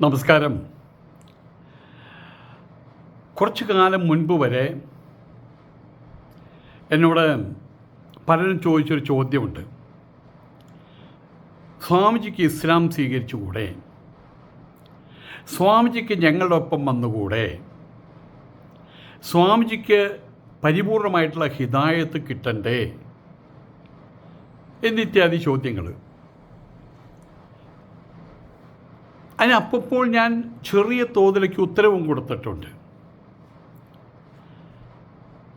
നമസ്കാരം. കുറച്ചു കാലം മുൻപ് വരെ എന്നോട് പലരും ചോദിച്ചൊരു ചോദ്യമുണ്ട്. സ്വാമിജിക്ക് ഇസ്ലാം സ്വീകരിച്ചുകൂടെ? സ്വാമിജിക്ക് ഞങ്ങളുടെ ഒപ്പം വന്നുകൂടെ? സ്വാമിജിക്ക് പരിപൂർണമായിട്ടുള്ള ഹിദായത്ത് കിട്ടണ്ടേ? എന്നിത്യാദി ചോദ്യങ്ങൾ. അതിനപ്പോൾ ഞാൻ ചെറിയ തോതിലേക്ക് ഉത്തരവും കൊടുത്തിട്ടുണ്ട്.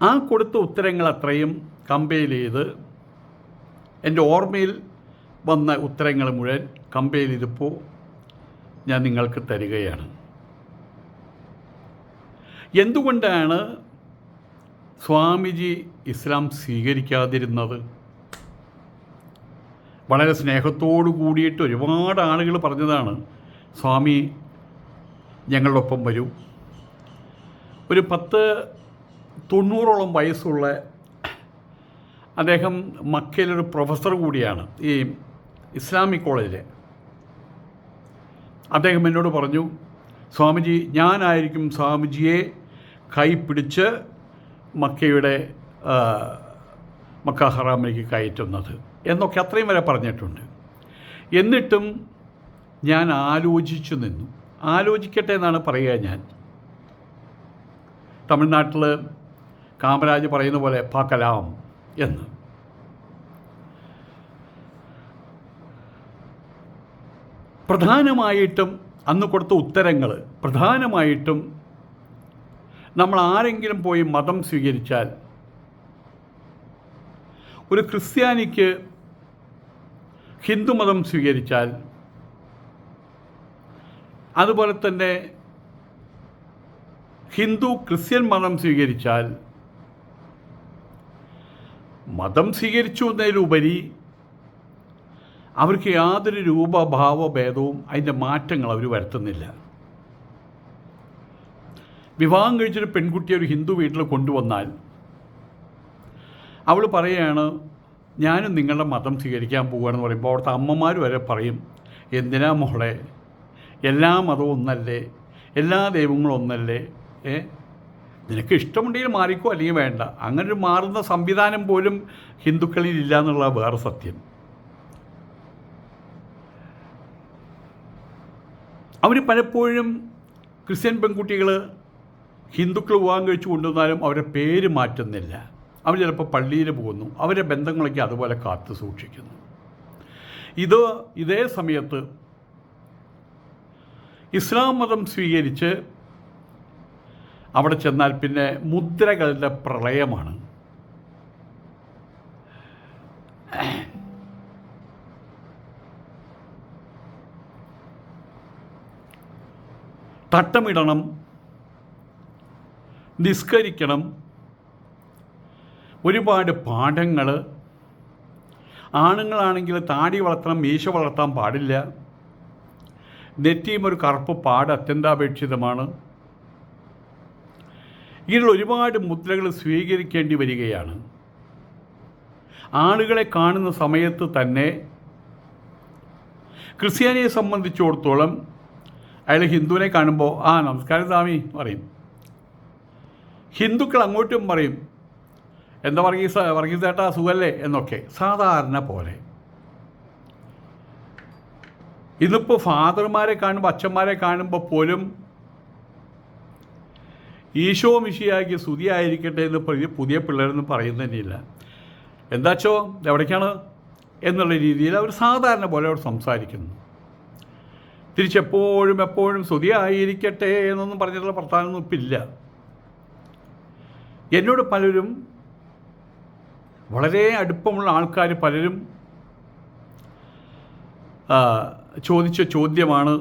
ആ കൊടുത്ത ഉത്തരങ്ങൾ അത്രയും കമ്പയർ ചെയ്ത് എൻ്റെ ഓർമ്മയിൽ വന്ന ഉത്തരങ്ങൾ മുഴുവൻ കമ്പയർ ചെയ്തപ്പോൾ ഞാൻ നിങ്ങൾക്ക് തരികയാണ്. എന്തുകൊണ്ടാണ് സ്വാമിജി ഇസ്ലാം സ്വീകരിക്കാതിരുന്നത്? വളരെ സ്നേഹത്തോടു കൂടിയിട്ട് ഒരുപാട് ആളുകൾ പറഞ്ഞതാണ്, സ്വാമി ഞങ്ങളുടെ ഒപ്പം വരൂ. ഒരു 90-ഓളം വയസ്സുള്ള അദ്ദേഹം മക്കയിലൊരു പ്രൊഫസർ കൂടിയാണ്, ഈ ഇസ്ലാമിക് കോളേജിലെ. അദ്ദേഹം എന്നോട് പറഞ്ഞു, സ്വാമിജി ഞാനായിരിക്കും സ്വാമിജിയെ കൈ പിടിച്ച് മക്കയുടെ മക്ക ഹറാമിലേക്ക് കയറ്റുന്നത് എന്നൊക്കെ അത്രയും വരെ പറഞ്ഞിട്ടുണ്ട്. എന്നിട്ടും ഞാൻ ആലോചിച്ചു നിന്നു. ആലോചിക്കട്ടെ എന്നാണ് പറയുക. ഞാൻ തമിഴ്നാട്ടിൽ കാമരാജ് പറയുന്ന പോലെ പാക്കലാം എന്ന്. പ്രധാനമായിട്ടും അന്ന് കൊടുത്ത ഉത്തരങ്ങൾ പ്രധാനമായിട്ടും നമ്മൾ ആരെങ്കിലും പോയി മതം സ്വീകരിച്ചാൽ, ഒരു ക്രിസ്ത്യാനിക്ക് ഹിന്ദു മതം സ്വീകരിച്ചാൽ, അതുപോലെ തന്നെ ഹിന്ദു ക്രിസ്ത്യൻ മതം സ്വീകരിച്ചാൽ, മതം സ്വീകരിച്ചു എന്നതിലുപരി അവർക്ക് യാതൊരു രൂപഭാവഭേദവും അതിൻ്റെ മാറ്റങ്ങൾ അവർ വരുത്തുന്നില്ല. വിവാഹം കഴിച്ചൊരു പെൺകുട്ടിയെ ഒരു ഹിന്ദു വീട്ടിൽ കൊണ്ടുവന്നാൽ അവൾ പറയുകയാണ്, ഞാനും നിങ്ങളുടെ മതം സ്വീകരിക്കാൻ പോവുകയാണെന്ന് പറയുമ്പോൾ അവിടുത്തെ അമ്മമാർ വരെ പറയും, എന്തിനാ മോളെ, എല്ലാ മതവും ഒന്നല്ലേ, എല്ലാ ദൈവങ്ങളും ഒന്നല്ലേ, നിനക്ക് ഇഷ്ടമുണ്ടെങ്കിൽ മാറിക്കോ, അല്ലെങ്കിൽ വേണ്ട. അങ്ങനൊരു മാറുന്ന സംവിധാനം പോലും ഹിന്ദുക്കളിൽ ഇല്ല എന്നുള്ള വേറെ സത്യം. അവർ പലപ്പോഴും ക്രിസ്ത്യൻ പെൺകുട്ടികൾ ഹിന്ദുക്കൾ വിവാഹം കഴിച്ചു കൊണ്ടുവന്നാലും അവരുടെ പേര് മാറ്റുന്നില്ല. അവർ ചിലപ്പോൾ പള്ളിയിൽ പോകുന്നു, അവരുടെ ബന്ധങ്ങളൊക്കെ അതുപോലെ കാത്തു സൂക്ഷിക്കുന്നു. ഇതേ സമയത്ത് ഇസ്ലാം മതം സ്വീകരിച്ച് അവിടെ ചെന്നാൽ പിന്നെ മുദ്രകളുടെ പ്രളയമാണ്. തട്ടമിടണം, നിസ്കരിക്കണം, ഒരുപാട് പാഠങ്ങൾ. ആണുങ്ങളാണെങ്കിൽ താടി വളർത്തണം, മീശ വളർത്താൻ പാടില്ല. നെറ്റിയും ഒരു കറുപ്പ് പാട് അത്യന്താപേക്ഷിതമാണ്. ഇങ്ങനെയുള്ള ഒരുപാട് മുദ്രകൾ സ്വീകരിക്കേണ്ടി വരികയാണ്. ആളുകളെ കാണുന്ന സമയത്ത് തന്നെ ക്രിസ്ത്യാനിയെ സംബന്ധിച്ചിടത്തോളം അയാൾ ഹിന്ദുവിനെ കാണുമ്പോൾ നമസ്കാരം സ്വാമി പറയും. ഹിന്ദുക്കൾ അങ്ങോട്ടും പറയും, എന്താ വർഗീസേട്ടാ സുഖല്ലേ എന്നൊക്കെ സാധാരണ പോലെ. ഇന്നിപ്പോൾ ഫാദർമാരെ കാണുമ്പോൾ, അച്ഛന്മാരെ കാണുമ്പോൾ പോലും ഈശോ മിശിഹായ്ക്ക് സ്തുതിയായിരിക്കട്ടെ എന്ന് പുതിയ പിള്ളേരൊന്നും പറയുന്നതന്നെയില്ല. എന്താച്ചോ എവിടേക്കാണ് എന്നുള്ള രീതിയിൽ അവർ സാധാരണ പോലെ അവർ സംസാരിക്കുന്നു. തിരിച്ചെപ്പോഴും സ്തുതിയായിരിക്കട്ടെ എന്നൊന്നും പറഞ്ഞിട്ടുള്ള പ്രധാനമൊന്നും ഇപ്പം ഇല്ല. എന്നോട് പലരും, വളരെ അടുപ്പമുള്ള ആൾക്കാർ പലരും ചോദിച്ച ചോദ്യമാണ്,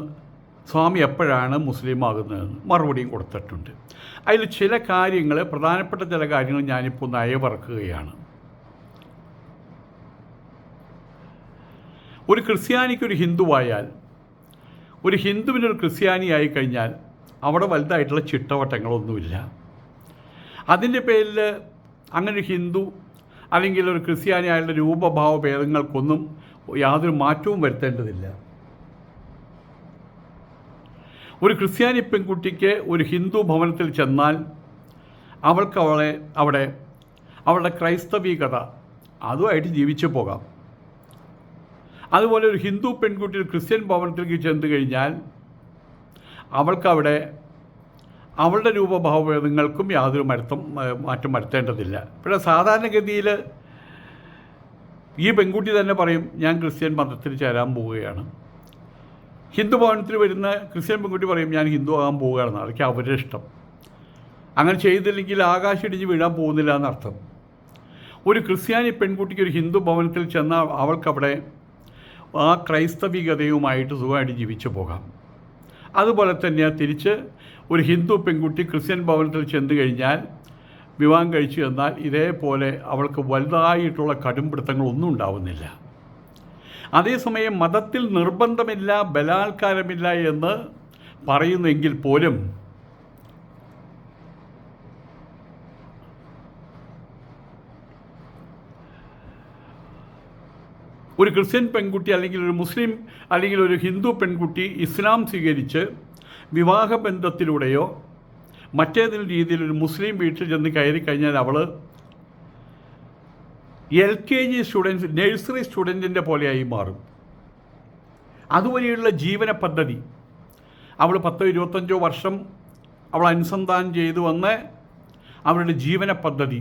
സ്വാമി എപ്പോഴാണ് മുസ്ലിം ആകുന്നതെന്ന്. മറുപടിയും കൊടുത്തിട്ടുണ്ട്. അതിൽ ചില കാര്യങ്ങൾ, പ്രധാനപ്പെട്ട ചില കാര്യങ്ങൾ ഞാനിപ്പോൾ ഒന്ന് അയവിറക്കുകയാണ്. ഒരു ക്രിസ്ത്യാനിക്കൊരു ഹിന്ദുവായാൽ, ഒരു ഹിന്ദുവിനൊരു ക്രിസ്ത്യാനിയായി കഴിഞ്ഞാൽ അവിടെ വലുതായിട്ടുള്ള ചിട്ടവട്ടങ്ങളൊന്നുമില്ല. അതിൻ്റെ പേരിൽ അങ്ങനെ ഹിന്ദു അല്ലെങ്കിൽ ഒരു ക്രിസ്ത്യാനി അയാളുടെ രൂപഭാവ ഭേദങ്ങൾക്കൊന്നും യാതൊരു മാറ്റവും വരുത്തേണ്ടതില്ല. ഒരു ക്രിസ്ത്യാനി പെൺകുട്ടിക്ക് ഒരു ഹിന്ദു ഭവനത്തിൽ ചെന്നാൽ അവൾക്ക് അവിടെ അവളുടെ ക്രൈസ്തവികത അതുമായിട്ട് ജീവിച്ചു പോകാം. അതുപോലെ ഒരു ഹിന്ദു പെൺകുട്ടി ഒരു ക്രിസ്ത്യൻ ഭവനത്തിലേക്ക് ചെന്ന് കഴിഞ്ഞാൽ അവൾക്കവിടെ അവളുടെ രൂപഭാവഭേദങ്ങൾക്കും യാതൊരു മാറ്റം വരുത്തേണ്ടതില്ല. പക്ഷേ സാധാരണഗതിയിൽ ഈ പെൺകുട്ടി തന്നെ പറയും, ഞാൻ ക്രിസ്ത്യൻ മതത്തിൽ ചേരാൻ പോവുകയാണ്. ഹിന്ദു ഭവനത്തിൽ വരുന്ന ക്രിസ്ത്യൻ പെൺകുട്ടി പറയും, ഞാൻ ഹിന്ദു ആകാൻ പോവുകയാണെന്ന്. അതൊക്കെ അവരുടെ ഇഷ്ടം. അങ്ങനെ ചെയ്തില്ലെങ്കിൽ ആകാശം ഇടിഞ്ഞ് വീഴാൻ പോകുന്നില്ല എന്നർത്ഥം. ഒരു ക്രിസ്ത്യാനി പെൺകുട്ടിക്ക് ഒരു ഹിന്ദു ഭവനത്തിൽ ചെന്നാൽ അവൾക്കവിടെ ആ ക്രൈസ്തവികതയുമായിട്ട് സുഖമായിട്ട് ജീവിച്ചു പോകാം. അതുപോലെ തന്നെ തിരിച്ച് ഒരു ഹിന്ദു പെൺകുട്ടി ക്രിസ്ത്യൻ ഭവനത്തിൽ ചെന്ന് കഴിഞ്ഞാൽ വിവാഹം കഴിച്ചു എന്നാൽ ഇതേപോലെ അവൾക്ക് വലുതായിട്ടുള്ള കടുംപിടുത്തങ്ങളൊന്നും ഉണ്ടാവുന്നില്ല. അതേസമയം മതത്തിൽ നിർബന്ധമില്ല, ബലാത്കാരമില്ല എന്ന് പറയുന്നെങ്കിൽ പോലും ഒരു ക്രിസ്ത്യൻ പെൺകുട്ടി അല്ലെങ്കിൽ ഒരു മുസ്ലിം അല്ലെങ്കിൽ ഒരു ഹിന്ദു പെൺകുട്ടി ഇസ്ലാം സ്വീകരിച്ച് വിവാഹബന്ധത്തിലൂടെയോ മറ്റേതെങ്കിലും രീതിയിൽ ഒരു മുസ്ലിം വീട്ടിൽ ചെന്ന് കയറി കഴിഞ്ഞാൽ അവൾ LKG സ്റ്റുഡൻസ്, നഴ്സറി സ്റ്റുഡൻറ്റിൻ്റെ പോലെയായി മാറും. അതുവരെയുള്ള ജീവന പദ്ധതി അവൾ 10-25 വർഷം അവൾ അനുസന്ധാനം ചെയ്തു വന്ന് അവളുടെ ജീവന പദ്ധതി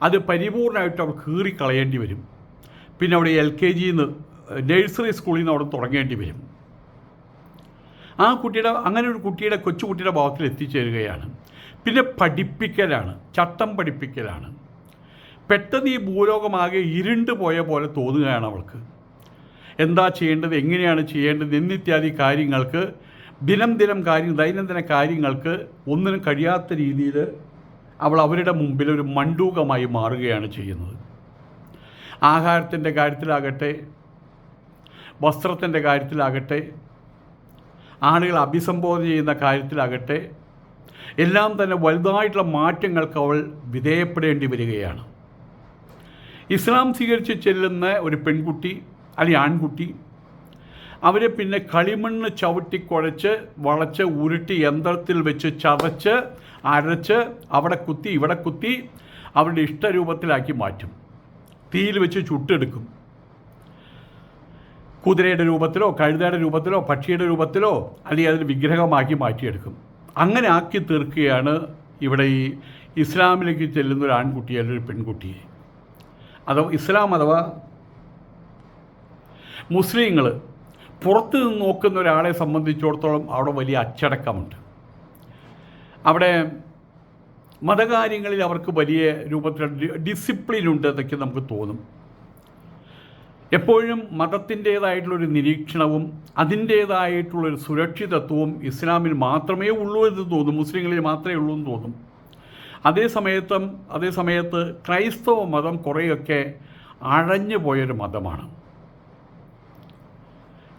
അത് പരിപൂർണമായിട്ട് അവൾ കീറിക്കളയേണ്ടി വരും. പിന്നെ അവിടെ LKGന്ന് നഴ്സറി സ്കൂളിൽ നിന്ന് അവിടെ തുടങ്ങേണ്ടി വരും. അങ്ങനെ ഒരു കൊച്ചുകുട്ടിയുടെ ഭാഗത്തിൽ എത്തിച്ചേരുകയാണ്. പിന്നെ പഠിപ്പിക്കലാണ്, ചട്ടം പഠിപ്പിക്കലാണ്. പെട്ടെന്ന് ഈ ഭൂലോകമാകെ ഇരുണ്ട് പോയ പോലെ തോന്നുകയാണ് അവൾക്ക്. എന്താ ചെയ്യേണ്ടത്, എങ്ങനെയാണ് ചെയ്യേണ്ടത് എന്നിത്യാദി കാര്യങ്ങൾക്ക് ദൈനംദിന കാര്യങ്ങൾക്ക് ഒന്നിനും കഴിയാത്ത രീതിയിൽ അവരുടെ മുമ്പിൽ ഒരു മണ്ടൂകമായി മാറുകയാണ് ചെയ്യുന്നത്. ആഹാരത്തിൻ്റെ കാര്യത്തിലാകട്ടെ, വസ്ത്രത്തിൻ്റെ കാര്യത്തിലാകട്ടെ, ആളുകൾ അഭിസംബോധന ചെയ്യുന്ന കാര്യത്തിലാകട്ടെ, എല്ലാം തന്നെ വലുതായിട്ടുള്ള മാറ്റങ്ങൾക്ക് അവൾ വിധേയപ്പെടേണ്ടി വരികയാണ്. ഇസ്ലാം സ്വീകരിച്ച് ചെല്ലുന്ന ഒരു പെൺകുട്ടി അല്ലെങ്കിൽ ആൺകുട്ടി അവരെ പിന്നെ കളിമണ്ണ് ചവിട്ടിക്കുഴച്ച് വളച്ച് ഉരുട്ടി യന്ത്രത്തിൽ വെച്ച് ചതച്ച് അരച്ച് അവിടെ കുത്തി ഇവിടെ കുത്തി അവരുടെ ഇഷ്ടരൂപത്തിലാക്കി മാറ്റും. തീയിൽ വെച്ച് ചുട്ടെടുക്കും. കുതിരയുടെ രൂപത്തിലോ കഴുതയുടെ രൂപത്തിലോ പക്ഷിയുടെ രൂപത്തിലോ അല്ലെങ്കിൽ അതിന് വിഗ്രഹമാക്കി മാറ്റിയെടുക്കും. അങ്ങനെ ആക്കി തീർക്കുകയാണ് ഇവിടെ ഈ ഇസ്ലാമിലേക്ക് ചെല്ലുന്ന ഒരു ആൺകുട്ടി അല്ലെങ്കിൽ ഒരു പെൺകുട്ടിയെ. ഇസ്ലാം അഥവാ മുസ്ലിങ്ങൾ പുറത്ത് നിന്ന് നോക്കുന്ന ഒരാളെ സംബന്ധിച്ചിടത്തോളം അവിടെ വലിയ അച്ചടക്കമുണ്ട്. അവിടെ മതകാര്യങ്ങളിൽ അവർക്ക് വലിയ രൂപത്തിലുള്ള ഡിസിപ്ലിനുണ്ട് എന്നൊക്കെ നമുക്ക് തോന്നും. എപ്പോഴും മതത്തിൻ്റേതായിട്ടുള്ളൊരു നിരീക്ഷണവും അതിൻ്റേതായിട്ടുള്ളൊരു സുരക്ഷിതത്വവും ഇസ്ലാമിൽ മാത്രമേ ഉള്ളൂ എന്ന് തോന്നും, മുസ്ലിങ്ങളിൽ മാത്രമേ ഉള്ളൂ എന്ന് തോന്നും. അതേസമയത്ത് ക്രൈസ്തവ മതം കുറേയൊക്കെ അഴഞ്ഞു പോയൊരു മതമാണ്.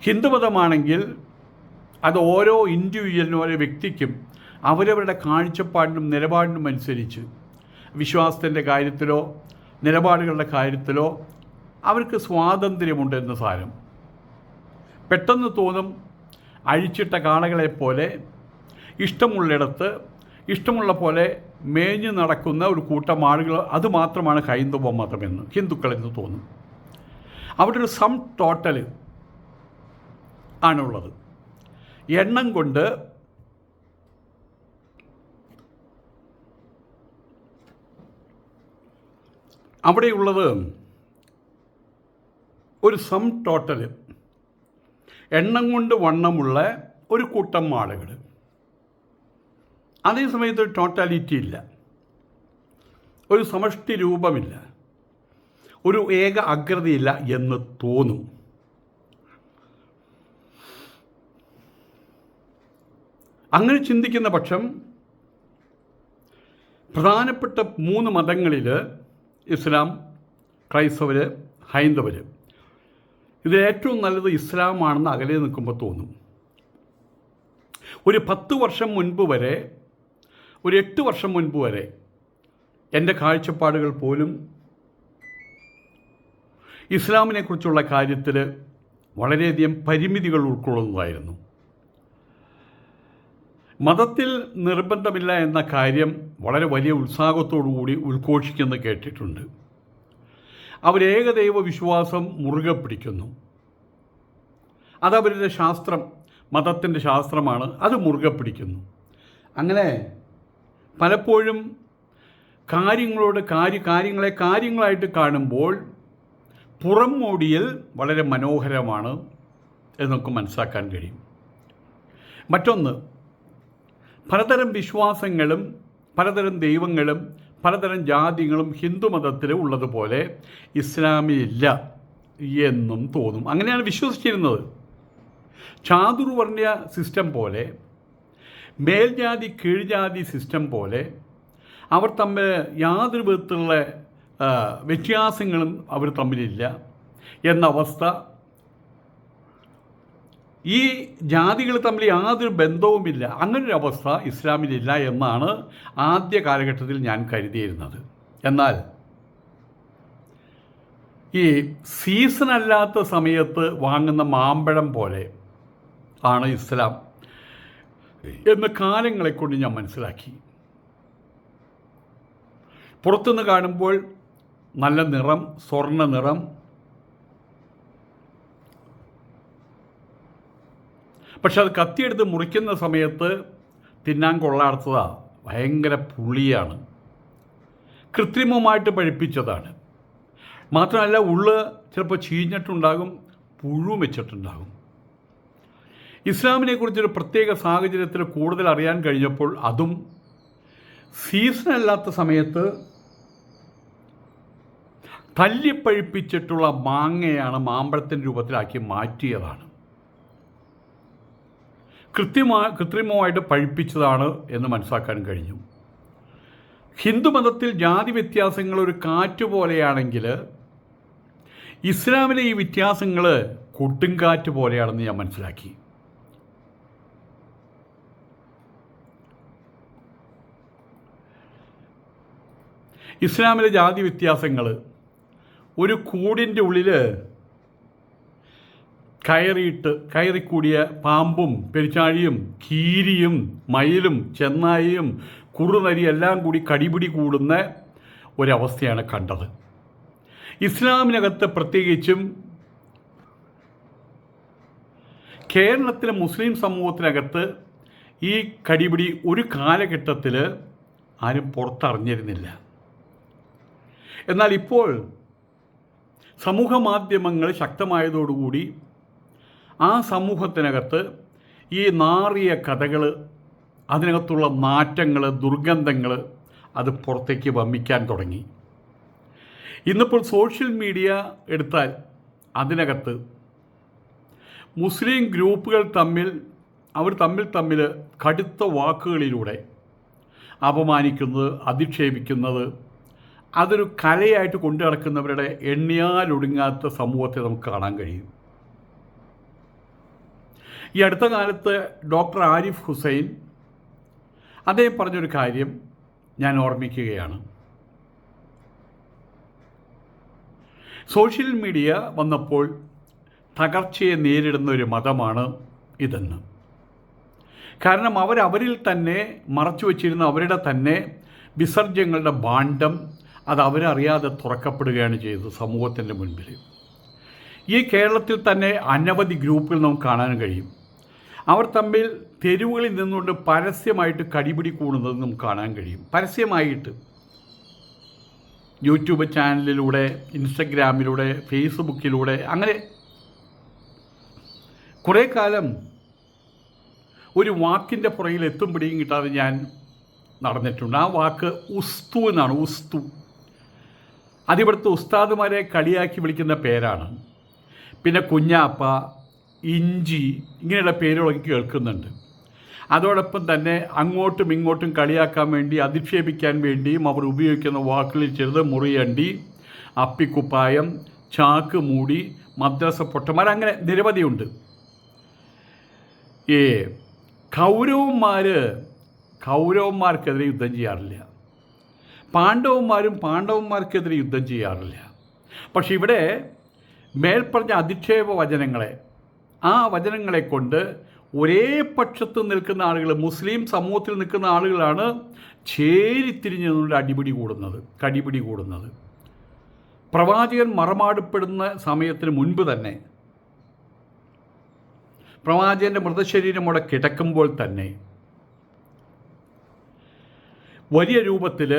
ഹിന്ദുമതമാണെങ്കിൽ അത് ഓരോ ഇൻഡിവിജ്വലിനും ഓരോ വ്യക്തിക്കും അവരവരുടെ കാഴ്ചപ്പാടിനും നിലപാടിനും അനുസരിച്ച് വിശ്വാസത്തിൻ്റെ കാര്യത്തിലോ നിലപാടുകളുടെ കാര്യത്തിലോ അവർക്ക് സ്വാതന്ത്ര്യമുണ്ട് എന്ന സാരം. പെട്ടെന്ന് തോന്നും അഴിച്ചിട്ട കാളകളെപ്പോലെ ഇഷ്ടമുള്ളിടത്ത് ഇഷ്ടമുള്ള പോലെ മേഞ്ഞു നടക്കുന്ന ഒരു കൂട്ടം ആളുകൾ, അതുമാത്രമാണ് ഹൈന്ദവ മതമെന്ന് ഹിന്ദുക്കളെന്ന് തോന്നും. അവിടെ ഒരു സം ടോട്ടൽ ആണുള്ളത്. എണ്ണം കൊണ്ട് അവിടെയുള്ളത് ഒരു സം ടോട്ടൽ, എണ്ണം കൊണ്ട് വണ്ണമുള്ള ഒരു കൂട്ടം ആളുകൾ. അതേസമയത്ത് ഒരു ടോട്ടാലിറ്റി ഇല്ല, ഒരു സമഷ്ടി രൂപമില്ല, ഒരു ഏക അഗ്രതയില്ല എന്ന് തോന്നും. അങ്ങനെ ചിന്തിക്കുന്ന പക്ഷം പ്രധാനപ്പെട്ട 3 മതങ്ങളിൽ ഇസ്ലാം, ക്രൈസ്തവർ, ഹൈന്ദവർ, ഇതിലേറ്റവും നല്ലത് ഇസ്ലാമാണെന്ന് അകലെ നിൽക്കുമ്പോൾ തോന്നും. ഒരു 10 വർഷം മുൻപ് വരെ, ഒരു 8 വർഷം മുൻപ് വരെ എൻ്റെ കാഴ്ചപ്പാടുകൾ പോലും ഇസ്ലാമിനെക്കുറിച്ചുള്ള കാര്യത്തിൽ വളരെയധികം പരിമിതികൾ ഉൾക്കൊള്ളുന്നതായിരുന്നു. മതത്തിൽ നിർബന്ധമില്ല എന്ന കാര്യം വളരെ വലിയ ഉത്സാഹത്തോടുകൂടി ഉദ്ഘോഷിക്കുന്നത് കേട്ടിട്ടുണ്ട്. അവരേകദൈവ വിശ്വാസം മുറുകെ പിടിക്കുന്നു. അതവരുടെ ശാസ്ത്രം, മതത്തിൻ്റെ ശാസ്ത്രമാണ്, അത് മുറുകെ പിടിക്കുന്നു. അങ്ങനെ പലപ്പോഴും കാര്യങ്ങളെ കാര്യങ്ങളായിട്ട് കാണുമ്പോൾ പുറം മോടിയൽ വളരെ മനോഹരമാണ് എന്നൊക്കെ മനസ്സിലാക്കാൻ കഴിയും. മറ്റൊന്ന്, പലതരം വിശ്വാസങ്ങളും പലതരം ദൈവങ്ങളും പലതരം ജാതികളും ഹിന്ദുമതത്തിൽ ഉള്ളതുപോലെ ഇസ്ലാമിലില്ല എന്നും തോന്നും. അങ്ങനെയാണ് വിശ്വസിച്ചിരുന്നത്. ചാതുർവർണ്ണ സിസ്റ്റം പോലെ, മേൽജാതി കീഴ്ജാതി സിസ്റ്റം പോലെ അവർ തമ്മിൽ യാതൊരു വിധത്തിലുള്ള വ്യത്യാസങ്ങളും അവർ തമ്മിലില്ല എന്ന അവസ്ഥ, ഈ ജാതികൾ തമ്മിൽ യാതൊരു ബന്ധവുമില്ല, അങ്ങനൊരു അവസ്ഥ ഇസ്ലാമിലില്ല എന്നാണ് ആദ്യ കാലഘട്ടത്തിൽ ഞാൻ കരുതിയിരുന്നത്. എന്നാൽ ഈ സീസൺ അല്ലാത്ത സമയത്ത് വാങ്ങുന്ന മാമ്പഴം പോലെ ആണ് ഇസ്ലാം എന്ന കാലങ്ങളെ കൊണ്ട് ഞാൻ മനസ്സിലാക്കി. പുറത്തുനിന്ന് കാണുമ്പോൾ നല്ല നിറം, സ്വർണ്ണ നിറം, പക്ഷെ അത് കത്തിയെടുത്ത് മുറിക്കുന്ന സമയത്ത് തിന്നാൻ കൊള്ളാത്തതാണ്, ഭയങ്കര പുളിയാണ്, കൃത്രിമമായിട്ട് പഴുപ്പിച്ചതാണ്. മാത്രമല്ല ഉള്ള് ചിലപ്പോൾ ചീഞ്ഞിട്ടുണ്ടാകും, പുഴു വെച്ചിട്ടുണ്ടാകും. ഇസ്ലാമിനെക്കുറിച്ചൊരു പ്രത്യേക സാഹചര്യത്തിൽ കൂടുതൽ അറിയാൻ കഴിഞ്ഞപ്പോൾ അതും സീസണല്ലാത്ത സമയത്ത് തല്ലിപ്പഴുപ്പിച്ചിട്ടുള്ള മാങ്ങയാണ് മാമ്പഴത്തിൻ്റെ രൂപത്തിലാക്കി മാറ്റിയതാണ്, കൃത്രിമമായിട്ട് പഴുപ്പിച്ചതാണ് എന്ന് മനസ്സിലാക്കാൻ കഴിഞ്ഞു. ഹിന്ദുമതത്തിൽ ജാതി വ്യത്യാസങ്ങൾ ഒരു കാറ്റ് പോലെയാണെങ്കിൽ ഇസ്ലാമിലെ ഈ വ്യത്യാസങ്ങൾ കൊടുങ്കാറ്റ് പോലെയാണെന്ന് ഞാൻ മനസ്സിലാക്കി. ഇസ്ലാമിലെ ജാതി വ്യത്യാസങ്ങൾ ഒരു കൂടിൻ്റെ ഉള്ളിൽ കയറിക്കൂടിയ പാമ്പും പെരിച്ചാഴിയും കീരിയും മയിലും ചെന്നായിയും കുറുനരി എല്ലാം കൂടി കടിപിടി കൂടുന്ന ഒരവസ്ഥയാണ് കണ്ടത്. ഇസ്ലാമിനകത്ത് പ്രത്യേകിച്ചും കേരളത്തിലെ മുസ്ലിം സമൂഹത്തിനകത്ത് ഈ കടിപിടി ഒരു കാലഘട്ടത്തിൽ ആരും പുറത്തറിഞ്ഞിരുന്നില്ല. എന്നാൽ ഇപ്പോൾ സമൂഹ മാധ്യമങ്ങൾ ശക്തമായതോടുകൂടി ആ സമൂഹത്തിനകത്ത് ഈ നാറിയ കഥകൾ, അതിനകത്തുള്ള നാറ്റങ്ങൾ, ദുർഗന്ധങ്ങൾ അത് പുറത്തേക്ക് വമിക്കാൻ തുടങ്ങി. ഇന്നിപ്പോൾ സോഷ്യൽ മീഡിയ എടുത്താൽ അതിനകത്ത് മുസ്ലിം ഗ്രൂപ്പുകൾ തമ്മിൽ കടുത്ത വാക്കുകളിലൂടെ അപമാനിക്കുന്നത്, അധിക്ഷേപിക്കുന്നത്, അതൊരു കലയായിട്ട് കൊണ്ടു നടക്കുന്നവരുടെ എണ്ണിയാലൊടുങ്ങാത്ത സമൂഹത്തെ നമുക്ക് കാണാൻ കഴിയും. ഈ അടുത്ത കാലത്ത് ഡോക്ടർ ആരിഫ് ഹുസൈൻ അദ്ദേഹം പറഞ്ഞൊരു കാര്യം ഞാൻ ഓർമ്മിക്കുകയാണ്. സോഷ്യൽ മീഡിയ വന്നപ്പോൾ തകർച്ചയെ നേരിടുന്ന ഒരു മതമാണ് ഇതെന്ന്. കാരണം അവരിൽ തന്നെ മറച്ചു വച്ചിരുന്ന അവരുടെ തന്നെ വിസർജ്യങ്ങളുടെ ഭാണ്ഡം അത് അവരറിയാതെ തുറക്കപ്പെടുകയാണ് ചെയ്തത് സമൂഹത്തിൻ്റെ മുൻപിൽ. ഈ കേരളത്തിൽ തന്നെ അനവധി ഗ്രൂപ്പുകൾ നമുക്ക് കാണാൻ കഴിയും. അവർ തമ്മിൽ തെരുവുകളിൽ നിന്നുകൊണ്ട് പരസ്യമായിട്ട് കടിപിടി കൂടുന്നത് നമുക്ക് കാണാൻ കഴിയും. പരസ്യമായിട്ട് യൂട്യൂബ് ചാനലിലൂടെ, ഇൻസ്റ്റഗ്രാമിലൂടെ, ഫേസ്ബുക്കിലൂടെ, അങ്ങനെ കുറേ കാലം ഒരു വാക്കിൻ്റെ പുറകിൽ എത്തും പിടിയും കിട്ടാതെ ഞാൻ നടന്നിട്ടുണ്ട്. ആ വാക്ക് ഉസ്തു എന്നാണ്. ഉസ്തു അതിവിടുത്തെ ഉസ്താദുമാരെ കളിയാക്കി വിളിക്കുന്ന പേരാണ്. പിന്നെ കുഞ്ഞാപ്പ, ഇഞ്ചി, ഇങ്ങനെയുള്ള പേരുകളൊക്കെ കേൾക്കുന്നുണ്ട്. അതോടൊപ്പം തന്നെ അങ്ങോട്ടും ഇങ്ങോട്ടും കളിയാക്കാൻ വേണ്ടി, അധിക്ഷേപിക്കാൻ വേണ്ടിയും അവർ ഉപയോഗിക്കുന്ന വാക്കുകളിൽ ചിലത് മുറിയണ്ടി, അപ്പിക്കുപ്പായം, ചാക്ക് മൂടി, മദ്രസ പൊട്ടന്മാർ, അങ്ങനെ നിരവധിയുണ്ട്. ഈ കൗരവന്മാർക്കെതിരെ യുദ്ധം ചെയ്യാറില്ല, പാണ്ഡവന്മാർക്കെതിരെ യുദ്ധം ചെയ്യാറില്ല. പക്ഷെ ഇവിടെ മേൽപ്പറഞ്ഞ അധിക്ഷേപ വചനങ്ങളെ, ആ വചനങ്ങളെ കൊണ്ട് ഒരേ പക്ഷത്ത് നിൽക്കുന്ന ആളുകൾ, മുസ്ലിം സമൂഹത്തിൽ നിൽക്കുന്ന ആളുകളാണ് ചേരിത്തിരിഞ്ഞുകൊണ്ട് കടിപിടി കൂടുന്നത്. പ്രവാചകൻ മറമാടപ്പെടുന്ന സമയത്തിന് മുൻപ് തന്നെ, പ്രവാചകൻ്റെ മൃതശരീരം അവിടെ കിടക്കുമ്പോൾ തന്നെ വലിയ രൂപത്തിൽ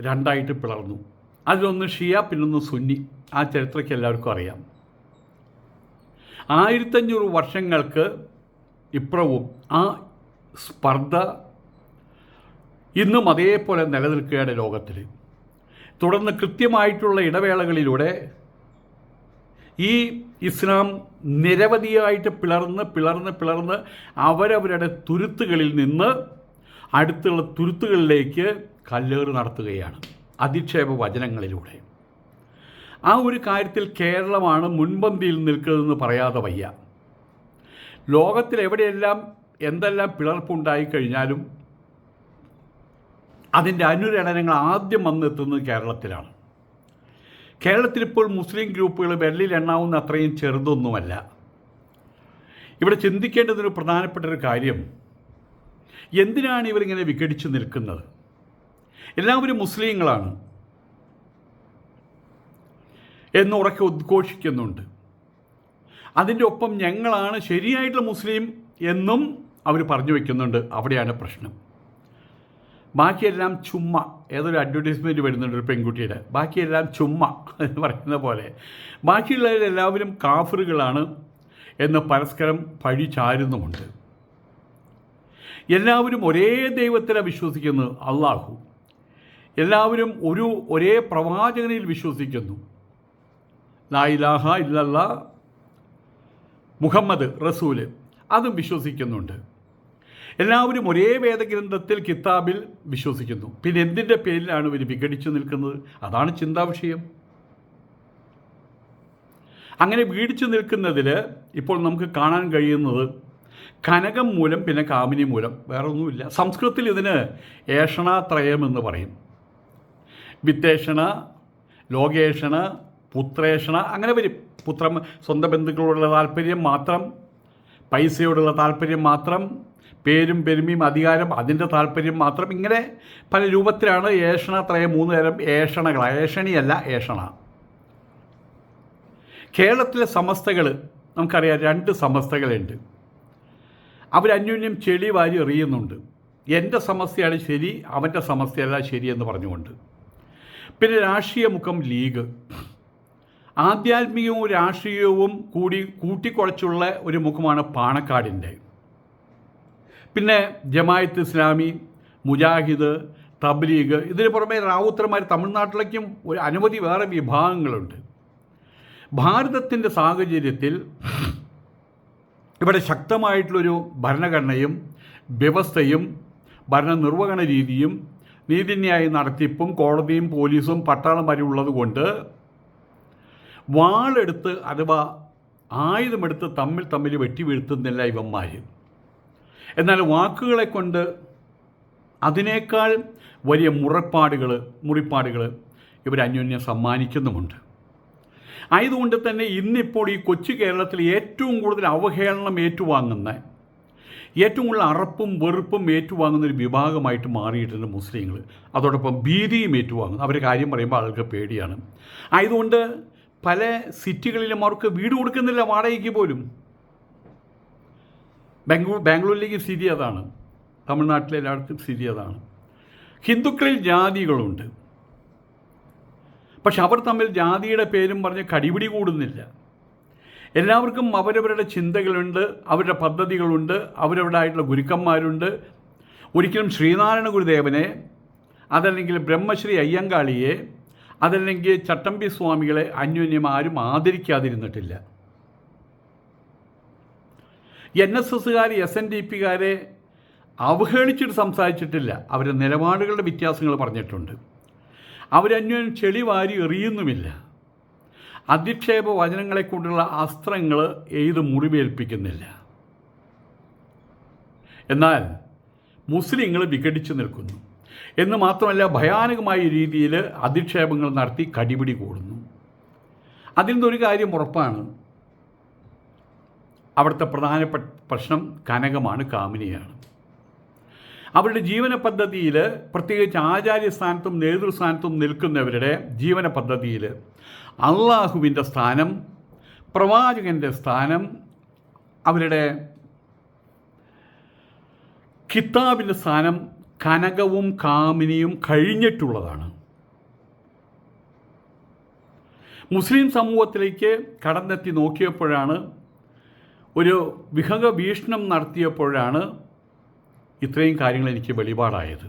രണ്ടായിട്ട് പിളർന്നു. അതിലൊന്ന് ഷിയ, പിന്നൊന്ന് സുന്നി. ആ ചരിത്രമൊക്കെ എല്ലാവർക്കും അറിയാം. 1500 വർഷങ്ങൾക്ക് ഇപ്പുറവും ആ സ്പർദ്ധ ഇന്നും അതേപോലെ നിലനിൽക്കുകയാണ് ലോകത്തിൽ. തുടർന്ന് കൃത്യമായിട്ടുള്ള ഇടവേളകളിലൂടെ ഈ ഇസ്ലാം നിരവധിയായിട്ട് പിളർന്ന് അവരവരുടെ തുരുത്തുകളിൽ നിന്ന് അടുത്തുള്ള തുരുത്തുകളിലേക്ക് കല്ലേറ് നടത്തുകയാണ് അധിക്ഷേപ വചനങ്ങളിലൂടെ. ആ ഒരു കാര്യത്തിൽ കേരളമാണ് മുൻപന്തിയിൽ നിൽക്കുന്നതെന്ന് പറയാതെ വയ്യ. ലോകത്തിൽ എവിടെയെല്ലാം എന്തെല്ലാം പിളർപ്പുണ്ടായിക്കഴിഞ്ഞാലും അതിൻ്റെ അനുരണനങ്ങൾ ആദ്യം വന്നെത്തുന്നത് കേരളത്തിലാണ്. കേരളത്തിലിപ്പോൾ മുസ്ലിം ഗ്രൂപ്പുകൾ വിരലിൽ എണ്ണാവുന്ന അത്രയും ചെറുതൊന്നുമല്ല. ഇവിടെ ചിന്തിക്കേണ്ടതൊരു പ്രധാനപ്പെട്ട ഒരു കാര്യം, എന്തിനാണ് ഇവരിങ്ങനെ വിഘടിച്ച് നിൽക്കുന്നത്? എല്ലാവരും മുസ്ലിങ്ങളാണ് എന്ന് ഉറക്കെ ഉദ്ഘോഷിക്കുന്നുണ്ട്. അതിൻ്റെ ഒപ്പം ഞങ്ങളാണ് ശരിയായിട്ടുള്ള മുസ്ലിം എന്നും അവർ പറഞ്ഞു വയ്ക്കുന്നുണ്ട്. അവിടെയാണ് പ്രശ്നം. ബാക്കിയെല്ലാം ചുമ്മ. ഏതൊരു അഡ്വർടൈസ്മെൻറ്റ് വരുന്നുണ്ട് ഒരു പെൺകുട്ടിയുടെ, ബാക്കിയെല്ലാം ചുമ്മ എന്ന് പറയുന്ന പോലെ ബാക്കിയുള്ളവരെല്ലാവരും കാഫറുകളാണ് എന്ന് പരസ്പരം പഴി ചാരുന്നുമുണ്ട്. എല്ലാവരും ഒരേ ദൈവത്തിലാണ് വിശ്വസിക്കുന്നത്, അള്ളാഹു. എല്ലാവരും ഒരേ പ്രവാചകനിൽ വിശ്വസിക്കുന്നു, ലാ ഇലാഹ ഇല്ലല്ലാ മുഹമ്മദ് റസൂല്, അതും വിശ്വസിക്കുന്നുണ്ട്. എല്ലാവരും ഒരേ വേദഗ്രന്ഥത്തിൽ, കിതാബിൽ വിശ്വസിക്കുന്നു. പിന്നെ എന്തിൻ്റെ പേരിലാണ് ഇവർ വിഘടിച്ചു നിൽക്കുന്നത്? അതാണ് ചിന്താവിഷയം. അങ്ങനെ വീടിച്ചു നിൽക്കുന്നതിൽ ഇപ്പോൾ നമുക്ക് കാണാൻ കഴിയുന്നത് കനകം മൂലം, പിന്നെ കാമിനി മൂലം, വേറെ ഒന്നുമില്ല. സംസ്കൃതത്തിൽ ഇതിന് ഏഷണാത്രയം എന്ന് പറയും. വിത്തേഷണ, ലോകേഷണ, പുത്രേഷണ, അങ്ങനെ വരും. സ്വന്തം ബന്ധുക്കളോടുള്ള താല്പര്യം മാത്രം, പൈസയോടുള്ള താല്പര്യം മാത്രം, പേരും പെരുമയും അധികാരം അതിൻ്റെ താല്പര്യം മാത്രം, ഇങ്ങനെ പല രൂപത്തിലാണ് ഏഷണത്രയം. 3 തരം ഏഷണകൾ. ഏഷണിയല്ല, ഏഷണ. കേരളത്തിലെ സമസ്തകൾ നമുക്കറിയാം, 2 സമസ്തകളുണ്ട്. അവരന്യോന്യം ചെളി വാരി എറിയുന്നുണ്ട്. എൻ്റെ സമസ്തയാണ് ശരി, അവൻ്റെ സമസ്തയല്ല ശരിയെന്ന് പറഞ്ഞുകൊണ്ട്. പിന്നെ രാഷ്ട്രീയ മുഖം ലീഗ്. ആധ്യാത്മികവും രാഷ്ട്രീയവും കൂട്ടിക്കുഴച്ചുള്ള ഒരു മുഖമാണ് പാണക്കാടിൻ്റെ. പിന്നെ ജമായത്ത് ഇസ്ലാമി, മുജാഹിദ്, തബ്ലീഗ്, ഇതിന് പുറമെ റാവുത്തർമാർ. തമിഴ്നാട്ടിലേക്കും ഒരു അനവധി വേറെ വിഭാഗങ്ങളുണ്ട്. ഭാരതത്തിൻ്റെ സാഹചര്യത്തിൽ ഇവിടെ ശക്തമായിട്ടുള്ളൊരു ഭരണഘടനയും വ്യവസ്ഥയും ഭരണനിർവഹണ രീതിയും നീതിന്യായ നടത്തിപ്പും കോടതിയും പോലീസും പട്ടാളം വരെ ഉള്ളതുകൊണ്ട് വാളെടുത്ത് അഥവാ ആയുധമെടുത്ത് തമ്മിൽ വെട്ടി വീഴ്ത്തുന്നില്ല ഇവന്മാർ. എന്നാൽ വാക്കുകളെ കൊണ്ട് അതിനേക്കാൾ വലിയ മുറിപ്പാടുകൾ ഇവർ അന്യോന്യം സമ്മാനിക്കുന്നുമുണ്ട്. ആയതുകൊണ്ട് തന്നെ ഇന്നിപ്പോൾ ഈ കൊച്ചു കേരളത്തിൽ ഏറ്റവും കൂടുതൽ അവഹേളനം ഏറ്റുവാങ്ങുന്ന, ഏറ്റവും കൂടുതൽ അറപ്പും വെറുപ്പും ഏറ്റുവാങ്ങുന്ന ഒരു വിഭാഗമായിട്ട് മാറിയിട്ടുണ്ട് മുസ്ലിങ്ങൾ. അതോടൊപ്പം ഭീതിയും ഏറ്റുവാങ്ങുന്നു. അവർ കാര്യം പറയുമ്പോൾ ആൾക്ക് പേടിയാണ്. ആയതുകൊണ്ട് പല സിറ്റികളിലും അവർക്ക് വീട് കൊടുക്കുന്നില്ല, വാടകയ്ക്ക് പോലും. ബാംഗ്ലൂരിലേക്ക് സ്ഥിതി അതാണ്, തമിഴ്നാട്ടിലെ എല്ലായിടത്തും സ്ഥിതി അതാണ്. ഹിന്ദുക്കളിൽ ജാതികളുണ്ട്, പക്ഷെ അവർ തമ്മിൽ ജാതിയുടെ പേരും പറഞ്ഞ് കടിപിടി കൂടുന്നില്ല. എല്ലാവർക്കും അവരവരുടെ ചിന്തകളുണ്ട്, അവരുടെ പദ്ധതികളുണ്ട്, അവരവരുടെയായിട്ടുള്ള ഗുരുക്കന്മാരുണ്ട്. ഒരിക്കലും ശ്രീനാരായണ ഗുരുദേവനെ, അതല്ലെങ്കിൽ ബ്രഹ്മശ്രീ അയ്യങ്കാളിയെ, അതല്ലെങ്കിൽ ചട്ടമ്പി സ്വാമികളെ അന്യോന്യം ആരും ആദരിക്കാതിരുന്നിട്ടില്ല. NSSകാർ, SNDPക്കാരെ അവഹേളിച്ചിട്ട് സംസാരിച്ചിട്ടില്ല. അവരുടെ നിലപാടുകളുടെ വ്യത്യാസങ്ങൾ പറഞ്ഞിട്ടുണ്ട്. അവരന്യോന്യം ചെളി വാരി എറിയുന്നുമില്ല. അധിക്ഷേപ വചനങ്ങളെ കൊണ്ടുള്ള അസ്ത്രങ്ങൾ എയ്ത് മുറിവേൽപ്പിക്കുന്നില്ല. എന്നാൽ മുസ്ലിങ്ങൾ വിഘടിച്ചു നിൽക്കുന്നു എന്ന് മാത്രമല്ല, ഭയാനകമായ രീതിയിൽ അധിക്ഷേപങ്ങൾ നടത്തി കടിപിടി കൂടുന്നു. അതിൽ നിന്നൊരു കാര്യം ഉറപ്പാണ്, അവിടുത്തെ പ്രധാനപ്പെട്ട പ്രശ്നം കനകമാണ്, കാമിനിയാണ്. അവരുടെ ജീവന പദ്ധതിയിൽ, പ്രത്യേകിച്ച് ആചാര്യസ്ഥാനത്തും നേതൃസ്ഥാനത്തും നിൽക്കുന്നവരുടെ ജീവന പദ്ധതിയിൽ അള്ളാഹുവിൻ്റെ സ്ഥാനം, പ്രവാചകൻ്റെ സ്ഥാനം, അവരുടെ കിതാബിൻ്റെ സ്ഥാനം കനകവും കാമിനിയും കഴിഞ്ഞിട്ടുള്ളതാണ്. മുസ്ലിം സമൂഹത്തിലേക്ക് കടന്നെത്തി നോക്കിയപ്പോഴാണ്, ഒരു വിഹംഗ വീക്ഷണം നടത്തിയപ്പോഴാണ് ഇത്രയും കാര്യങ്ങൾ എനിക്ക് വെളിപാടായത്.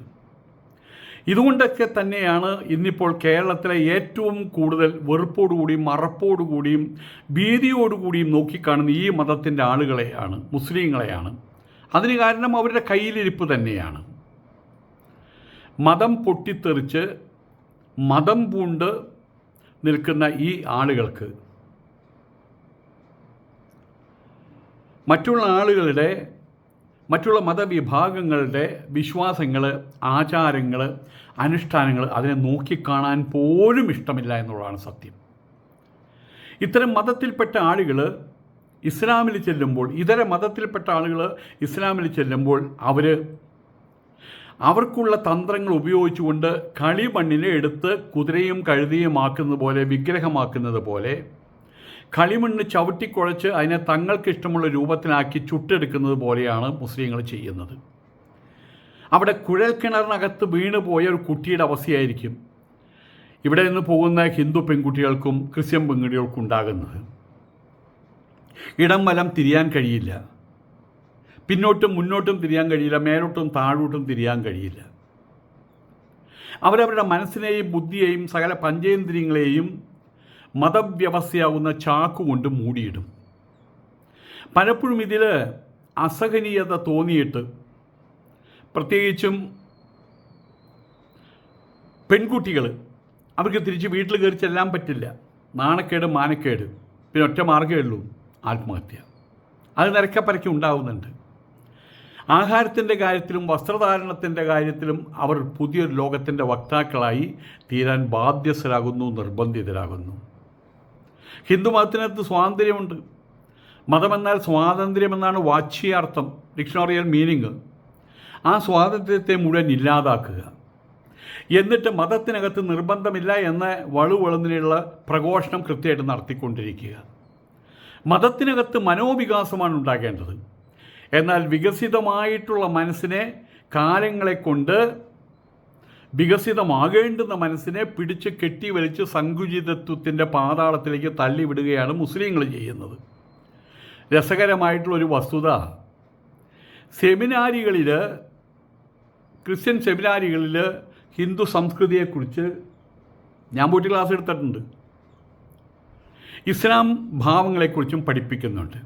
ഇതുകൊണ്ടൊക്കെ തന്നെയാണ് ഇന്നിപ്പോൾ കേരളത്തിലെ ഏറ്റവും കൂടുതൽ വെറുപ്പോടുകൂടിയും മറപ്പോടുകൂടിയും ഭീതിയോടുകൂടിയും നോക്കിക്കാണുന്ന ഈ മതത്തിൻ്റെ ആളുകളെയാണ്, മുസ്ലിങ്ങളെയാണ്. അതിന് കാരണം അവരുടെ കയ്യിലിരിപ്പ് തന്നെയാണ്. മതം പൊട്ടിത്തെറിച്ച് മതം പൂണ്ട് നിൽക്കുന്ന ഈ ആളുകൾക്ക് മറ്റുള്ള മതവിഭാഗങ്ങളുടെ വിശ്വാസങ്ങൾ, ആചാരങ്ങൾ, അനുഷ്ഠാനങ്ങൾ അതിനെ നോക്കിക്കാണാൻ പോലും ഇഷ്ടമില്ല എന്നുള്ളതാണ് സത്യം. ഇത്തരം മതത്തിൽപ്പെട്ട ആളുകൾ ഇസ്ലാമിൽ ചെല്ലുമ്പോൾ, ഇതര മതത്തിൽപ്പെട്ട ആളുകൾ ഇസ്ലാമിൽ ചെല്ലുമ്പോൾ അവർക്കുള്ള തന്ത്രങ്ങൾ ഉപയോഗിച്ചുകൊണ്ട് കളിമണ്ണിനെ എടുത്ത് കുതിരയും കഴുതിയും ആക്കുന്നത് പോലെ, വിഗ്രഹമാക്കുന്നത് പോലെ, കളിമണ്ണ് ചവിട്ടിക്കുഴച്ച് അതിനെ തങ്ങൾക്കിഷ്ടമുള്ള രൂപത്തിലാക്കി ചുട്ടെടുക്കുന്നത് പോലെയാണ് മുസ്ലിങ്ങൾ ചെയ്യുന്നത്. അവിടെ കുഴൽക്കിണറിനകത്ത് വീണ് പോയ ഒരു കുട്ടിയുടെ അവസ്ഥയായിരിക്കും ഇവിടെ നിന്ന് പോകുന്ന ഹിന്ദു പെൺകുട്ടികൾക്കും ക്രിസ്ത്യൻ പെൺകുട്ടികൾക്കും ഉണ്ടാകുന്നത്. ഇടം വലം തിരിയാൻ കഴിയില്ല, പിന്നോട്ടും മുന്നോട്ടും തിരിയാൻ കഴിയില്ല, മേലോട്ടും താഴോട്ടും തിരിയാൻ കഴിയില്ല. അവരവരുടെ മനസ്സിനെയും ബുദ്ധിയെയും സകല പഞ്ചേന്ദ്രിയങ്ങളെയും മതവ്യവസ്ഥയാകുന്ന ചാക്കുകൊണ്ട് മൂടിയിടും. പലപ്പോഴും ഇതിൽ അസഹനീയത തോന്നിയിട്ട്, പ്രത്യേകിച്ചും പെൺകുട്ടികൾ, അവർക്ക് തിരിച്ച് വീട്ടിൽ കയറി ചെല്ലാൻ പറ്റില്ല. നാണക്കേട്, മാനക്കേട്, പിന്നെ ഒറ്റ മാർഗ്ഗമേ ഉള്ളൂ, ആത്മഹത്യ. അത് നിരക്കപ്പരയ്ക്ക് ഉണ്ടാവുന്നുണ്ട്. ആഹാരത്തിൻ്റെ കാര്യത്തിലും വസ്ത്രധാരണത്തിൻ്റെ കാര്യത്തിലും അവർ പുതിയൊരു ലോകത്തിൻ്റെ വക്താക്കളായി തീരാൻ ബാധ്യസ്ഥരാകുന്നു, നിർബന്ധിതരാകുന്നു. ഹിന്ദു മതത്തിനകത്ത് സ്വാതന്ത്ര്യമുണ്ട്. മതമെന്നാൽ സ്വാതന്ത്ര്യമെന്നാണ് വാച്യാർത്ഥം, ഡിക്ഷണറിയൽ മീനിങ്. ആ സ്വാതന്ത്ര്യത്തെ മുഴുവൻ ഇല്ലാതാക്കുക, എന്നിട്ട് മതത്തിനകത്ത് നിർബന്ധമില്ല എന്ന വളുവളുന്നതിനുള്ള പ്രഘോഷണം കൃത്യമായിട്ട് നടത്തിക്കൊണ്ടിരിക്കുക. മതത്തിനകത്ത് മനോവികാസമാണ് ഉണ്ടാകേണ്ടത്. എന്നാൽ വികസിതമായിട്ടുള്ള മനസ്സിനെ, കാലങ്ങളെ കൊണ്ട് വികസിതമാകേണ്ടുന്ന മനസ്സിനെ പിടിച്ച് കെട്ടിവലിച്ച് സങ്കുചിതത്വത്തിൻ്റെ പാതാളത്തിലേക്ക് തള്ളിവിടുകയാണ് മുസ്ലിങ്ങൾ ചെയ്യുന്നത്. രസകരമായിട്ടുള്ളൊരു വസ്തുത, സെമിനാരികളിൽ, ക്രിസ്ത്യൻ സെമിനാരികളിൽ ഹിന്ദു സംസ്കൃതിയെക്കുറിച്ച് ഞാൻ പോയിട്ട് ക്ലാസ് എടുത്തിട്ടുണ്ട്. ഇസ്ലാം ഭാവങ്ങളെക്കുറിച്ചും പഠിപ്പിക്കുന്നുണ്ട്.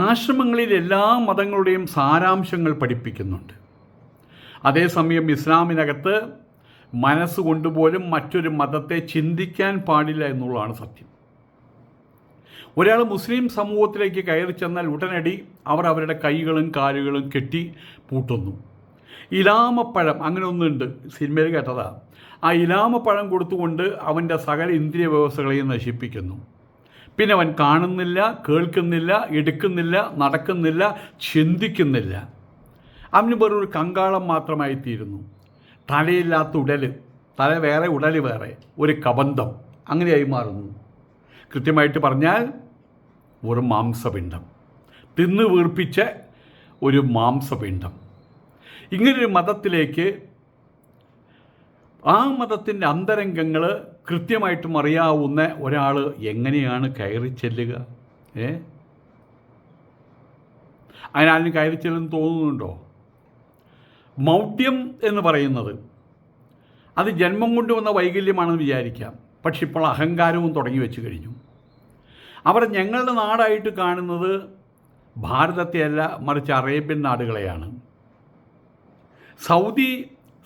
ആശ്രമങ്ങളിൽ എല്ലാ മതങ്ങളുടെയും സാരാംശങ്ങൾ പഠിപ്പിക്കുന്നുണ്ട്. അതേസമയം ഇസ്ലാമിനകത്ത് മനസ്സുകൊണ്ടുപോലും മറ്റൊരു മതത്തെ ചിന്തിക്കാൻ പാടില്ല എന്നുള്ളതാണ് സത്യം. ഒരാൾ മുസ്ലിം സമൂഹത്തിലേക്ക് കയറി ചെന്നാൽ ഉടനടി അവർ അവരുടെ കൈകളും കാലുകളും കെട്ടി പൂട്ടുന്നു. ഇലാമപ്പഴം, അങ്ങനെ ഒന്നുണ്ട്, സിനിമയിൽ കേട്ടതാ. ആ ഇലാമപ്പഴം കൊടുത്തുകൊണ്ട് അവൻ്റെ സകല ഇന്ദ്രിയ വ്യവസ്ഥകളെയും നശിപ്പിക്കുന്നു. പിന്നെ അവൻ കാണുന്നില്ല, കേൾക്കുന്നില്ല, എടുക്കുന്നില്ല, നടക്കുന്നില്ല, ചിന്തിക്കുന്നില്ല. അവന് വെറൊരു കങ്കാളം മാത്രമായി തീരുന്നു. തലയില്ലാത്ത ഉടൽ, തല വേറെ ഉടൽ വേറെ, ഒരു കബന്ധം, അങ്ങനെയായി മാറുന്നു. കൃത്യമായിട്ട് പറഞ്ഞാൽ ഒരു മാംസപിണ്ഡം, തിന്നു വീർപ്പിച്ച ഒരു മാംസപിണ്ഡം. ഇങ്ങനൊരു മതത്തിലേക്ക് ആ മതത്തിൻ്റെ അന്തരംഗങ്ങൾ കൃത്യമായിട്ടും അറിയാവുന്ന ഒരാൾ എങ്ങനെയാണ് കയറി ചെല്ലുക? അതിനാരും കയറി ചെല്ലുമെന്ന് തോന്നുന്നുണ്ടോ? മൗഢ്യം എന്ന് പറയുന്നത് അത് ജന്മം കൊണ്ടുവന്ന വൈകല്യമാണെന്ന് വിചാരിക്കാം. പക്ഷെ ഇപ്പോൾ അഹങ്കാരവും തുടങ്ങി വെച്ച് കഴിഞ്ഞു. അവർ ഞങ്ങളുടെ നാടായിട്ട് കാണുന്നത് ഭാരതത്തെയല്ല, മറിച്ച് അറേബ്യൻ നാടുകളെയാണ്.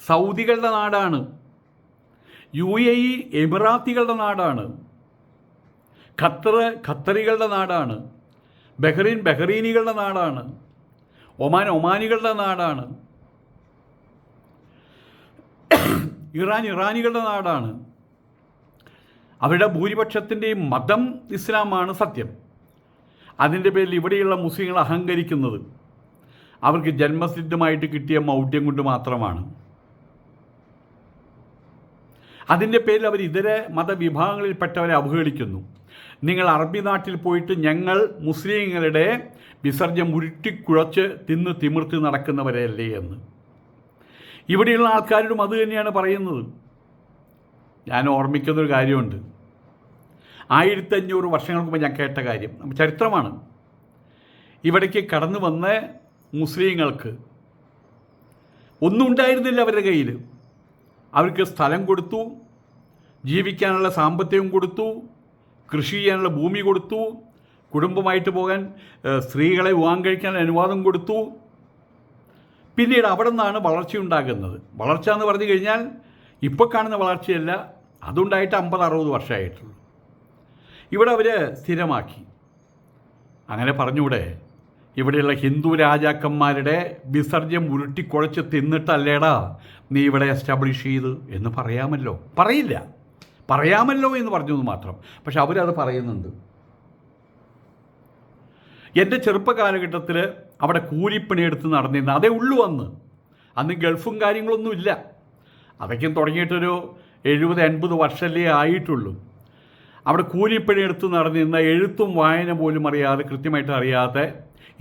സൗദികളുടെ നാടാണ്. UAE എമിറാത്തികളുടെ നാടാണ്. ഖത്തറികളുടെ നാടാണ്. ബഹ്റീനികളുടെ നാടാണ്. ഒമാനികളുടെ നാടാണ്. ഇറാനികളുടെ നാടാണ്. അവരുടെ ഭൂരിപക്ഷത്തിൻ്റെയും മതം ഇസ്ലാമാണ് സത്യം. അതിൻ്റെ പേരിൽ ഇവിടെയുള്ള മുസ്ലിങ്ങൾ അഹങ്കരിക്കുന്നത് അവർക്ക് ജന്മസിദ്ധമായിട്ട് കിട്ടിയ മൗഢ്യം കൊണ്ട് മാത്രമാണ്. അതിൻ്റെ പേരിൽ അവർ ഇതര മതവിഭാഗങ്ങളിൽപ്പെട്ടവരെ അവഹേളിക്കുന്നു. നിങ്ങൾ അറബി നാട്ടിൽ പോയിട്ട് ഞങ്ങൾ മുസ്ലിങ്ങളുടെ വിസർജ്യം ഉരുട്ടിക്കുഴച്ച് തിന്ന് തിമിർത്ത് നടക്കുന്നവരല്ലേ എന്ന്. ഇവിടെയുള്ള ആൾക്കാരോടും അത് തന്നെയാണ് പറയുന്നത്. ഞാൻ ഓർമ്മിക്കുന്നൊരു കാര്യമുണ്ട്. 1500 വർഷങ്ങൾക്ക് മുമ്പ് ഞാൻ കേട്ട കാര്യം, ചരിത്രമാണ്. ഇവിടേക്ക് കടന്നു വന്ന മുസ്ലിങ്ങൾക്ക് ഒന്നും ഉണ്ടായിരുന്നില്ല അവരുടെ കയ്യിൽ. അവർക്ക് സ്ഥലം കൊടുത്തു, ജീവിക്കാനുള്ള സാമ്പത്തികം കൊടുത്തു, കൃഷി ചെയ്യാനുള്ള ഭൂമി കൊടുത്തു, കുടുംബമായിട്ട് പോകാൻ സ്ത്രീകളെ വിവാഹം കഴിക്കാൻ അനുവാദം കൊടുത്തു. പിന്നീട് അവിടെ നിന്നാണ് വളർച്ചയുണ്ടാകുന്നത്. വളർച്ച എന്ന് പറഞ്ഞു കഴിഞ്ഞാൽ ഇപ്പോൾ കാണുന്ന വളർച്ചയല്ല, അതുണ്ടായിട്ട് 50-60 വർഷമായിട്ടുള്ളൂ. ഇവിടെ അവർ സ്ഥിരമാക്കി. അങ്ങനെ പറഞ്ഞൂടെ, ഇവിടെയുള്ള ഹിന്ദു രാജാക്കന്മാരുടെ വിസർജ്യം ഉരുട്ടിക്കുഴച്ച് തിന്നിട്ടല്ലേടാ നീ ഇവിടെ എസ്റ്റാബ്ലിഷ് ചെയ്ത് എന്ന് പറയാമല്ലോ. പറയില്ല, പറയാമല്ലോ എന്ന് പറഞ്ഞത് മാത്രം. പക്ഷെ അവരത് പറയുന്നുണ്ട്. എൻ്റെ ചെറുപ്പകാലഘട്ടത്തിൽ അവിടെ കൂലിപ്പണിയെടുത്ത് നടന്നിരുന്ന അതേ ഉള്ളൂ. അന്ന് ഗൾഫും കാര്യങ്ങളൊന്നുമില്ല. അതൊക്കെയും തുടങ്ങിയിട്ടൊരു 70-80 വർഷമല്ലേ ആയിട്ടുള്ളൂ. അവിടെ കൂലിപ്പണിയെടുത്ത് നടന്നിരുന്ന എഴുത്തും വായന പോലും അറിയാതെ, കൃത്യമായിട്ട് അറിയാതെ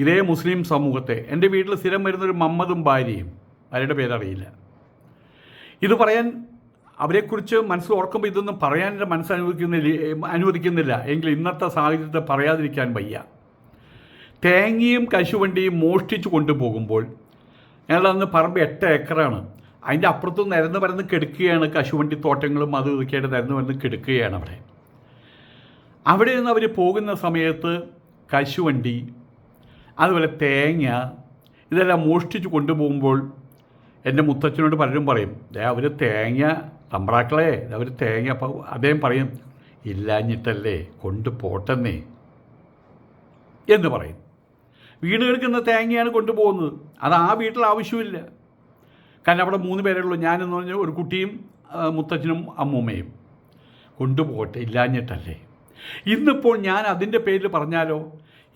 ഇതേ മുസ്ലിം സമൂഹത്തെ, എൻ്റെ വീട്ടിൽ സ്ഥിരം വരുന്നൊരു മമ്മദും ഭാര്യയും, അവരുടെ പേരറിയില്ല. ഇത് പറയാൻ അവരെക്കുറിച്ച് മനസ്സിൽ ഓർക്കുമ്പോൾ ഇതൊന്നും പറയാൻ എൻ്റെ അനുവദിക്കുന്നില്ല എങ്കിൽ ഇന്നത്തെ സാഹചര്യത്തെ പറയാതിരിക്കാൻ വയ്യ. തേങ്ങയും കശുവണ്ടിയും മോഷ്ടിച്ചു കൊണ്ടുപോകുമ്പോൾ, ഞങ്ങളന്ന് പറമ്പ് 8 ഏക്കറാണ്, അതിൻ്റെ അപ്പുറത്തും നിരന്ന് പരന്ന് കെടുക്കുകയാണ്. കശുവണ്ടി തോട്ടങ്ങളും അതും ഇതൊക്കെയായിട്ട് നിരന്ന് പരന്ന് കെടുക്കുകയാണ്. അവിടെ നിന്ന് അവർ പോകുന്ന സമയത്ത് കശുവണ്ടി, അതുപോലെ തേങ്ങ, ഇതെല്ലാം മോഷ്ടിച്ച് കൊണ്ടുപോകുമ്പോൾ എൻ്റെ മുത്തച്ഛനോട് പലരും പറയും, അവർ തേങ്ങ തമ്പ്രാക്കളെ, അവർ തേങ്ങ. അപ്പോൾ അദ്ദേഹം പറയും, ഇല്ലാഞ്ഞിട്ടല്ലേ, കൊണ്ടുപോട്ടെന്നേ എന്ന് പറയും. വീട് കിടക്കുന്ന തേങ്ങയാണ് കൊണ്ടുപോകുന്നത്. അത് ആ വീട്ടിൽ ആവശ്യമില്ല. കാരണം അവിടെ 3 പേരേ ഉള്ളൂ, ഞാനെന്ന് പറഞ്ഞാൽ ഒരു കുട്ടിയും മുത്തച്ഛനും അമ്മൂമ്മയും. കൊണ്ടുപോകട്ടെ, ഇല്ലാഞ്ഞിട്ടല്ലേ. ഇന്നിപ്പോൾ ഞാൻ അതിൻ്റെ പേരിൽ പറഞ്ഞാലോ,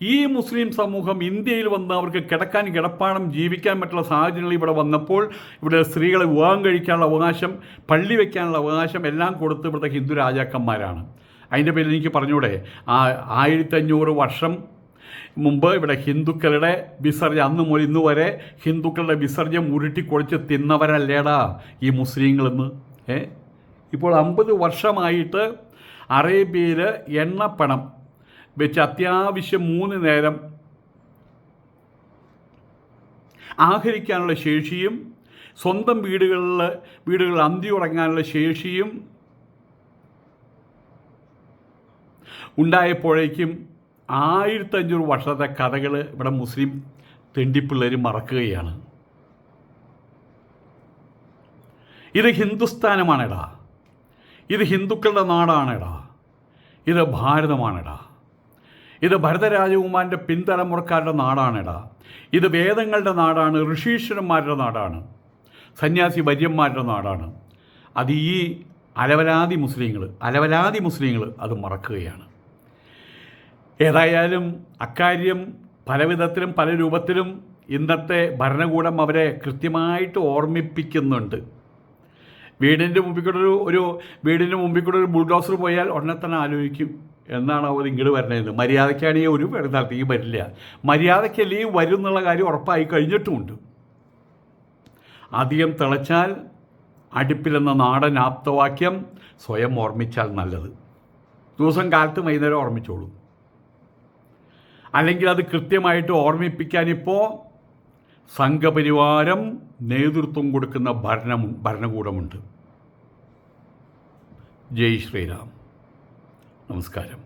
ഈ മുസ്ലിം സമൂഹം ഇന്ത്യയിൽ വന്ന് അവർക്ക് കിടക്കാൻ കിടപ്പാടം, ജീവിക്കാൻ പറ്റുള്ള സാഹചര്യങ്ങൾ ഇവിടെ വന്നപ്പോൾ ഇവിടെ സ്ത്രീകളെ വിവാഹം കഴിക്കാനുള്ള അവകാശം, പള്ളി വയ്ക്കാനുള്ള അവകാശം എല്ലാം കൊടുത്ത് ഇവിടുത്തെ ഹിന്ദു രാജാക്കന്മാരാണ്. അതിൻ്റെ പേരിൽ എനിക്ക് പറഞ്ഞൂടെ, 1500 വർഷം മുമ്പ് ഇവിടെ ഹിന്ദുക്കളുടെ വിസർജ്യം, അന്ന് മുതൽ ഇന്ന് വരെ ഹിന്ദുക്കളുടെ വിസർജ്യം ഉരുട്ടിക്കൊഴിച്ച് തിന്നവരല്ലേടാ ഈ മുസ്ലിങ്ങളെന്ന്. ഇപ്പോൾ 50 വർഷമായിട്ട് അറേബ്യയിൽ എണ്ണപ്പണം വെച്ച് അത്യാവശ്യം 3 നേരം ആഹരിക്കാനുള്ള ശേഷിയും സ്വന്തം വീടുകളിൽ അന്തി ഉറങ്ങാനുള്ള ശേഷിയും ഉണ്ടായപ്പോഴേക്കും 1500 വർഷത്തെ കഥകൾ ഇവിടെ മുസ്ലിം തെണ്ടിപ്പിള്ളേർ മറക്കുകയാണ്. ഇത് ഹിന്ദുസ്ഥാനമാണെടാ, ഇത് ഹിന്ദുക്കളുടെ നാടാണെടാ, ഇത് ഭാരതമാണെടാ, ഇത് ഭരതരാജകുമാരൻ്റെ പിൻതലമുറക്കാരുടെ നാടാണെടാ, ഇത് വേദങ്ങളുടെ നാടാണ്, ഋഷീശ്വരന്മാരുടെ നാടാണ്, സന്യാസി വര്യന്മാരുടെ നാടാണ്. അത് ഈ അലവലാതി മുസ്ലിങ്ങൾ അത് മറക്കുകയാണ്. ഏതായാലും അക്കാര്യം പല വിധത്തിലും പല രൂപത്തിലും ഇന്നത്തെ ഭരണകൂടം അവരെ കൃത്യമായിട്ട് ഓർമ്മിപ്പിക്കുന്നുണ്ട്. വീടിൻ്റെ മുമ്പിൽ കൂടെ ഒരു ബുൾഡോസർ പോയാൽ ഉടനെ തന്നെ ആലോചിക്കും, എന്നാണ് അവർ ഇങ്ങോട്ട് വരണത്. മര്യാദയ്ക്കാണെങ്കിൽ ഒരു സ്ഥലത്തേക്ക് വരില്ല. മര്യാദയ്ക്കല്ലേ വരും എന്നുള്ള കാര്യം ഉറപ്പായി കഴിഞ്ഞിട്ടുമുണ്ട്. അധികം തിളച്ചാൽ അടുപ്പിലെന്ന നാടൻ ആപ്തവാക്യം സ്വയം ഓർമ്മിച്ചാൽ നല്ലത്. ദിവസം കാലത്ത് വൈകുന്നേരം ഓർമ്മിച്ചോളൂ. അല്ലെങ്കിൽ അത് കൃത്യമായിട്ട് ഓർമ്മിപ്പിക്കാനിപ്പോൾ സംഘപരിവാരം നേതൃത്വം കൊടുക്കുന്ന ഭരണകൂടമുണ്ട്. ജയ് ശ്രീറാം. നമസ്കാരം.